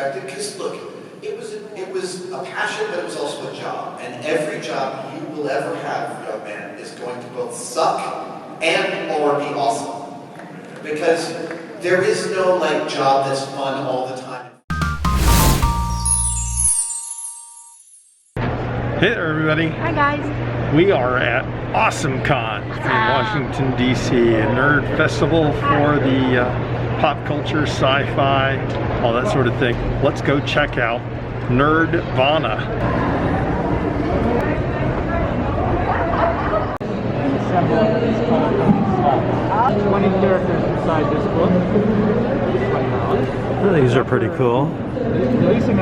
perspective, because look, it was a passion, but it was also a job. And every job you will ever have, young man, is going to both suck and or be awesome. Because there is no like job that's fun all the time. Hey there, everybody. Hi guys. We are at AwesomeCon in Washington, D.C., a nerd festival for the pop culture, sci-fi, all that sort of thing. Let's go check out Nerdvana. 20 characters inside this book. These are pretty cool. They're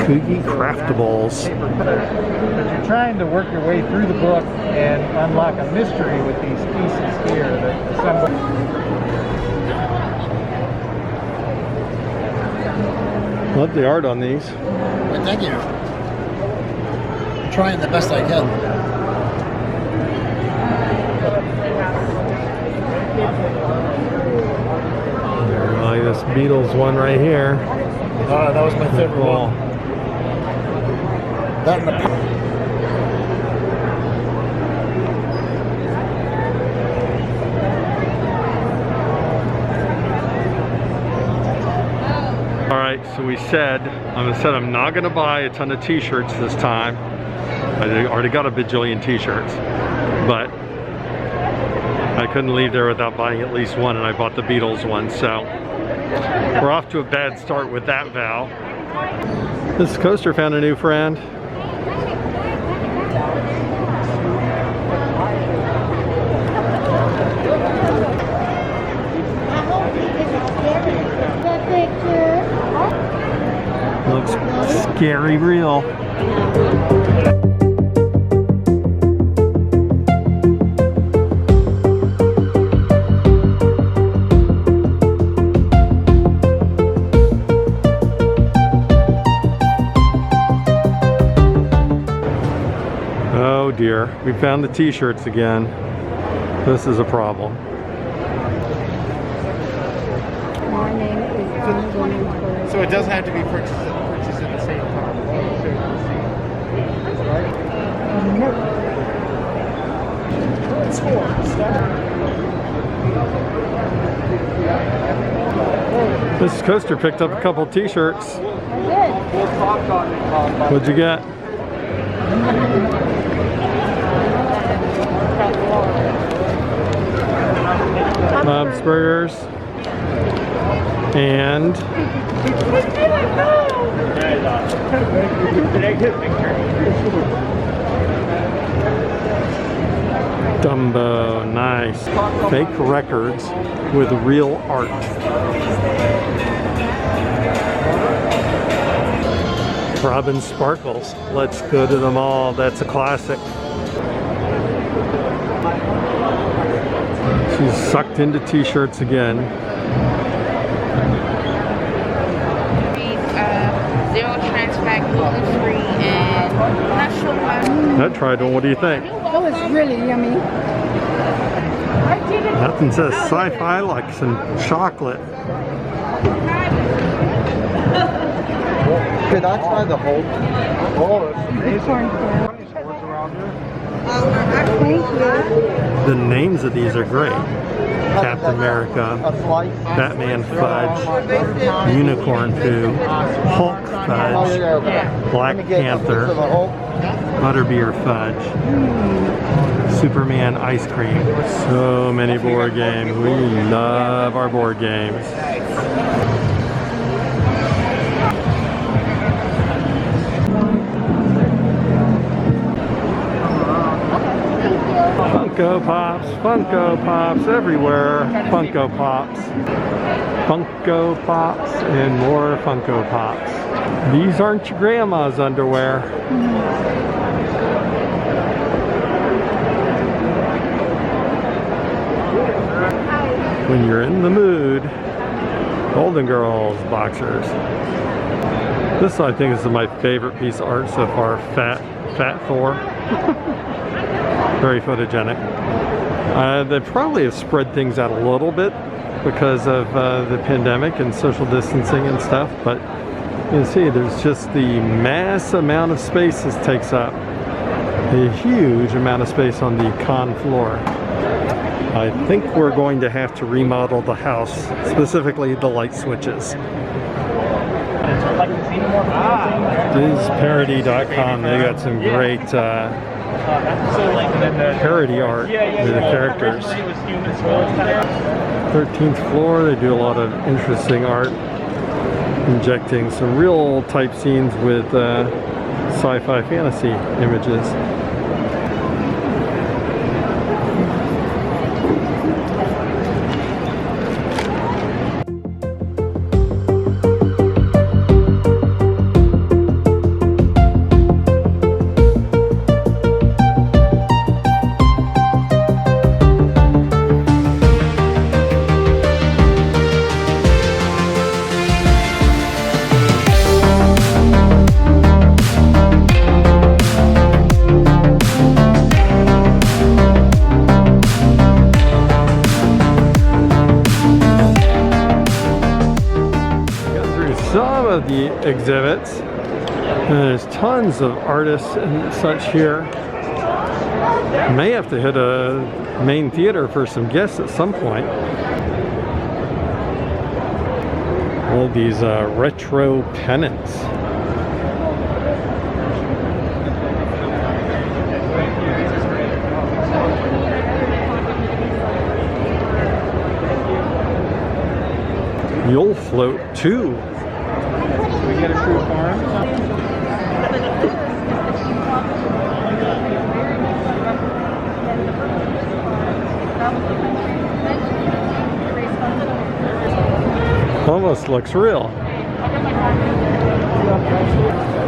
kooky craftables. But you're trying to work your way through the book and unlock a mystery with these pieces here that assemble. Love the art on these. Well, thank you. I'm trying the best I can. Like this Beatles one right here. That was my favorite one. That and the... Alright, so we said I'm not going to buy a ton of t-shirts this time. I already got a bajillion t-shirts. But I couldn't leave there without buying at least one, and I bought the Beatles one, so we're off to a bad start with that, Val. This coaster found a new friend. Looks scary real. Oh dear, we found the t-shirts again. This is a problem. My name is Jim. So it doesn't have to be purchased at the same time. This coaster picked up a couple t-shirts. I What'd you get? Bob's Burgers and Dumbo. Nice. Fake records with real art. Robin Sparkles. Let's go to them all. That's a classic. She's sucked into t-shirts again. Zero trans fat, gluten free, and not sure why. I tried one. What do you think? It was really yummy. Nothing says sci-fi like some chocolate. Could I try the whole? Oh, that's amazing. Thank you. The names of these are great. Captain America, Batman Fudge, Unicorn Poo, Hulk Fudge, Black Panther, Butterbeer Fudge, Superman Ice Cream. So many board games. We love our board games. Funko Pops everywhere. Funko Pops, and more Funko Pops. These aren't your grandma's underwear. When you're in the mood, Golden Girls boxers. This, I think, is my favorite piece of art so far. Fat Thor. Very photogenic. They probably have spread things out a little bit because of the pandemic and social distancing and stuff, but you can see there's just the mass amount of space this takes up. A huge amount of space on the con floor. I think we're going to have to remodel the house, specifically the light switches. Dizparody.com, they got some great parody art with the characters. 13th floor, they do a lot of interesting art, injecting some real type scenes with sci-fi fantasy images. Some of the exhibits, and there's tons of artists and such here. May have to hit a main theater for some guests at some point. All these retro pennants. You'll float too. We get a true farm. Almost looks real.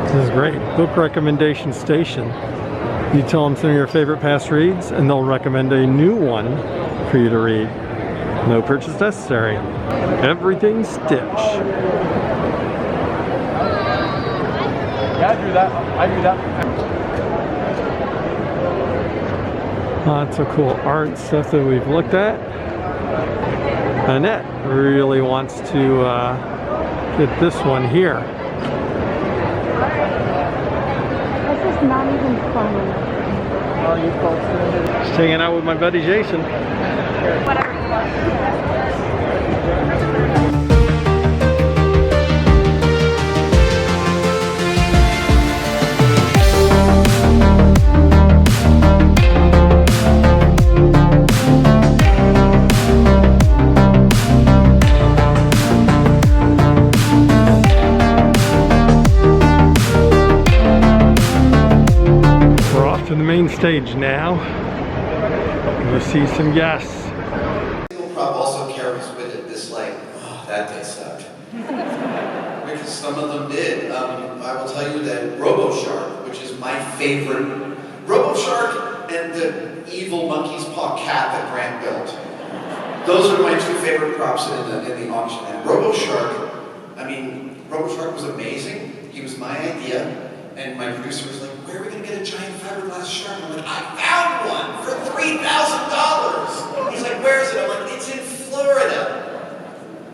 This is great. Book recommendation station. You tell them some of your favorite past reads and they'll recommend a new one for you to read. No purchase necessary. Everything Stitch. Yeah, I do that. Lots of cool art stuff that we've looked at. Annette really wants to get this one here. This is not even funny. Oh, you folks. Just hanging out with my buddy Jason. Whatever you want. To the main stage now. We'll see some guests. Single prop also carries with it this like, oh, that day sucked. Because some of them did. I will tell you that RoboShark, which is my favorite, RoboShark and the evil monkey's paw cat that Grant built. Those are my two favorite props in the auction. And RoboShark was amazing. He was my idea. And my producer was like, where are we going to get a giant fiberglass shark? I'm like, I found one for $3,000. He's like, where is it? I'm like, it's in Florida.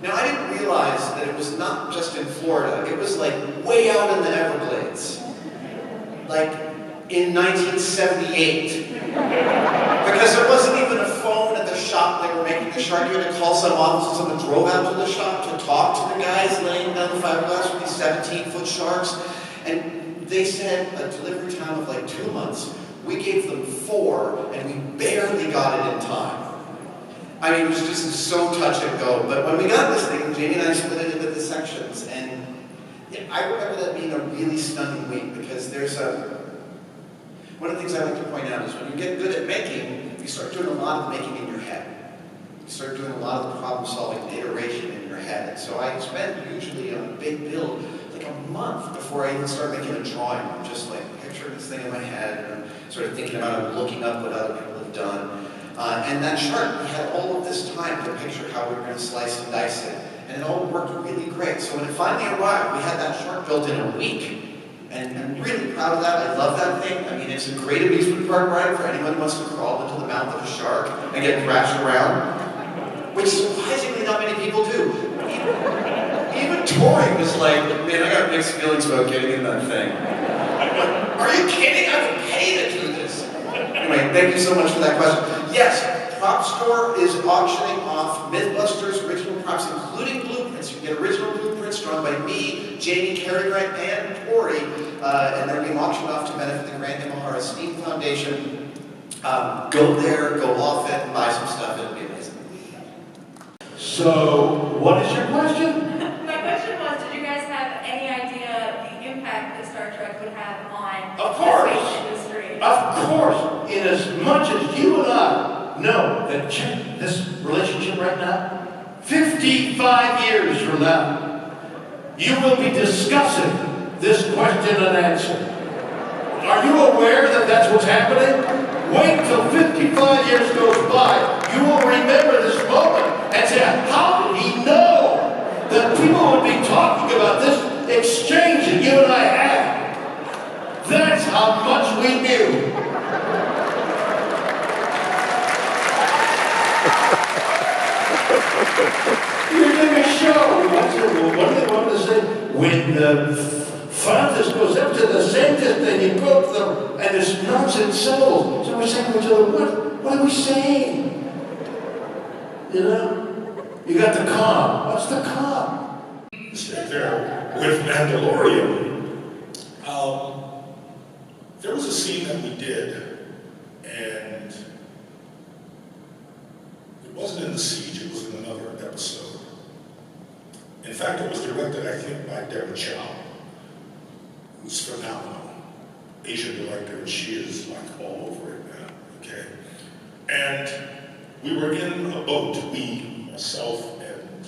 Now, I didn't realize that it was not just in Florida. It was like way out in the Everglades. Like in 1978. Because there wasn't even a phone at the shop they were making the shark. You had to call some office and someone drove out to the shop to talk to the guys laying down the fiberglass with these 17-foot sharks. And they said a delivery time of like 2 months. We gave them 4, and we barely got it in time. I mean, it was just so touch and go. But when we got this thing, Jamie and I split it into the sections, and yeah, I remember that being a really stunning week because there's one of the things I like to point out is when you get good at making, you start doing a lot of making in your head. You start doing a lot of the problem solving and iteration in your head. And so I spend usually on a big build a month before I even start making a drawing. I'm just like picturing this thing in my head and I'm sort of thinking about it, looking up what other people have done. And that shark, we had all of this time to picture how we were going to slice and dice it. And it all worked really great. So when it finally arrived, we had that shark built in a week. And I'm really proud of that. I love that thing. I mean, it's a great amusement park ride for anyone who wants to crawl into the mouth of a shark and get thrashed around. Which surprisingly, not many people do. Even Tori was like, man, I got mixed feelings about getting in that thing. Are you kidding? I would pay to do this. Anyway, thank you so much for that question. Yes, Prop Store is auctioning off Mythbusters original props, including blueprints. You can get original blueprints drawn by me, Jamie, Cary Grant, and Tori, and they're being auctioned off to benefit the Grant Imahara Steam Foundation. Go there, go off it, and buy some stuff. It'll be amazing. So, what is your question? My question was, did you guys have any idea the impact that Star Trek would have on Of course. the space industry? Of course, in as much as you and I know that this relationship right now, 55 years from now, you will be discussing this question and answer. Are you aware that that's what's happening? Wait till 55 years goes by, you will remember this moment and say, how did he know that people would be talking about this exchange that you and I had? That's how much we knew. You're doing a show. What do they want to say? When the Francis goes up to the scientist and you go to them and it's nonsense symbols. So we're saying to each other, what are we saying? You know? You got the calm. What's the calm? Sit there with Mandalorian. There was a scene that we did, and it wasn't in The Siege, it was in another episode. In fact, it was directed, I think, by Deborah Chow, who's phenomenal. Asian director, and she is like all over it now, okay? And we were in a boat, myself, and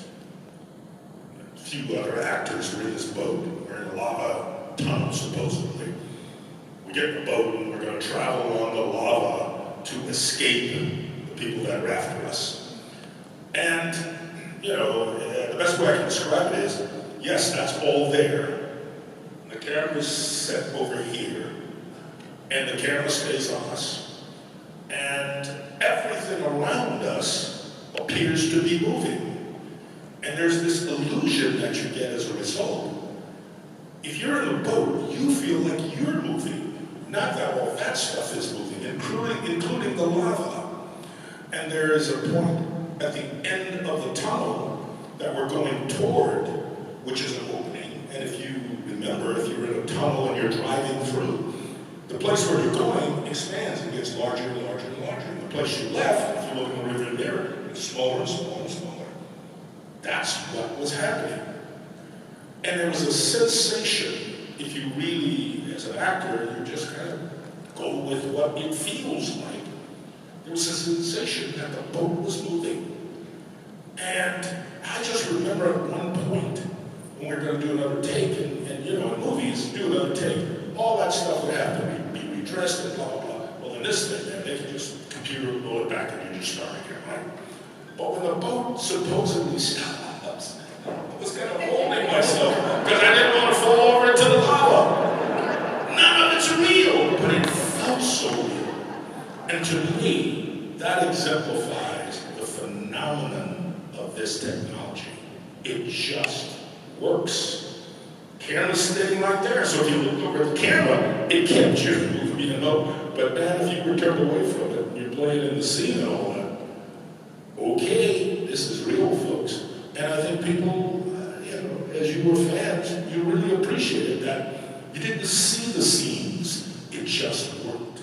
a few other actors were in this boat. We're in a lava tunnel, supposedly. We get in the boat and we're going to travel along the lava to escape the people that are after us. And, you know, the best way I can describe it is, yes, that's all there. The camera's set over here, and the camera stays on us. And everything around us appears to be moving. And there's this illusion that you get as a result. If you're in a boat, you feel like you're moving. Not that all that stuff is moving, including the lava. And there is a point at the end of the tunnel that we're going toward, which is an opening. And if you remember, if you're in a tunnel and you're driving through, the place where you're going expands and gets larger and larger and larger. And the place you left, if you look in the rearview mirror, it's smaller and smaller and smaller. That's what was happening. And there was a sensation, if you really, as an actor, you just kind of go with what it feels like. There was a sensation that the boat was moving. And I just remember at one point, when we were going to do another take, and you know, in movies, do another take, all that stuff would have to be redressed and blah, blah, blah. Well, in this thing, man, they can just computer roll it back and you just start again, right? But when the boat supposedly stops, I was kind of holding myself because I didn't want to fall over into the lava. None of it's real, but it felt so real. And to me, that exemplifies the phenomenon of this technology. It just works. Camera's staying right there, so if you look over at the camera, it kept you moving, you know. But man, if you were turned away from it, you're playing in the scene and all that. Okay, this is real, folks. And I think people, you know, as you were fans, you really appreciated that. You didn't see the scenes, it just worked.